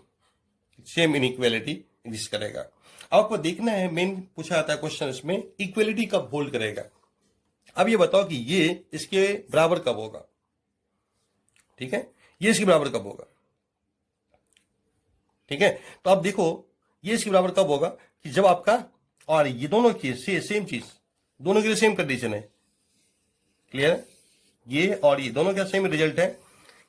same inequality exist करेगा। अब आपको देखना है, मेन पूछा जाता है क्वेश्चन इसमें, इक्वालिटी कब होल्ड करेगा। अब ये बताओ कि ये इसके बराबर कब होगा। ठीक है, ये इसके बराबर कब होगा। ठीक है, तो अब देखो ये इसके बराबर कब होगा, कि जब आपका और ये दोनों की सेम चीज, दोनों के लिए सेम कंडीशन है। क्लियर है, ये और ये दोनों का सेम रिजल्ट है,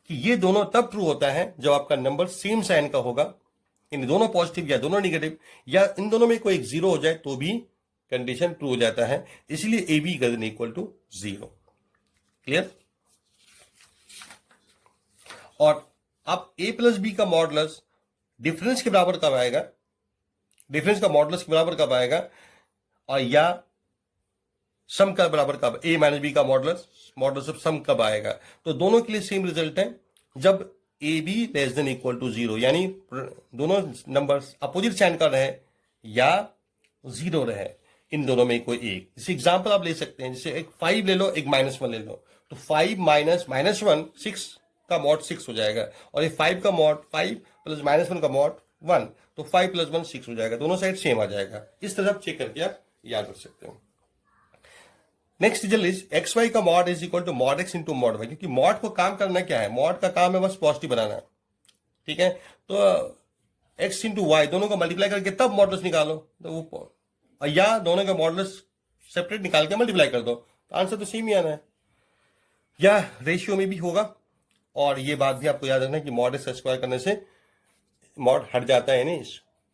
कि ये दोनों तब ट्रू होता है जब आपका नंबर सेम साइन का होगा, इन दोनों पॉजिटिव या दोनों निगेटिव, या इन दोनों में कोई एक जीरो हो जाए तो भी कंडीशन ट्रू हो जाता है। इसलिए a b greater than equal to 0। Clear. और अब ए प्लस बी का मॉडुलस डिफरेंस के बराबर कब आएगा, डिफरेंस का मॉडुलस के बराबर कब आएगा, और या सम का बराबर कब, ए माइनस बी का मॉडुलस ऑफ सम कब आएगा। तो दोनों के लिए सेम रिजल्ट है, जब a b less than equal to 0, यानी दोनों नंबर्स अपोजिट साइन का रहे या 0 रहे, इन दोनों में कोई एक। जैसे एग्जांपल आप ले सकते हैं, जैसे एक 5 ले लो, एक -1 ले लो, तो 5 माइनस -1 6 का मॉड 6 हो जाएगा, और ये 5 का मॉड 5 प्लस -1 का मॉड 1, तो 5 + 1 6 हो जाएगा, दोनों साइड सेम आ जाएगा। इस तरह आप चेक करके आप याद रख सकते हो। Next result is X Y का mod is equal to mod X into mod Y, क्योंकि मॉड को काम करना क्या है, मॉड का काम है बस पॉजिटिव बनाना, ठीक है। तो एक्स इंटू वाई दोनों को मल्टीप्लाई करके तब मॉडल्स निकालो, तो वो या दोनों का मॉडल्स सेपरेट निकाल के मल्टीप्लाई कर दो, तो आंसर तो सेम ही आना है, या रेशियो में भी होगा। और ये बात भी आपको याद रखना है कि मॉड एक्स स्क्वायर करने से मॉड हट जाता है, यानी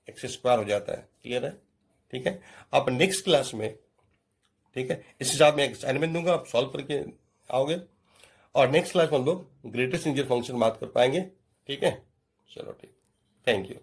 एक्स स्क्वायर हो जाता है। क्लियर है, ठीक है। आप नेक्स्ट क्लास में, ठीक है, इस हिसाब में असाइनमेंट दूंगा, आप सॉल्व करके आओगे, और नेक्स्ट क्लास में हम लोग ग्रेटेस्ट इंटीजर फंक्शन बात कर पाएंगे, ठीक है। चलो ठीक, थैंक यू।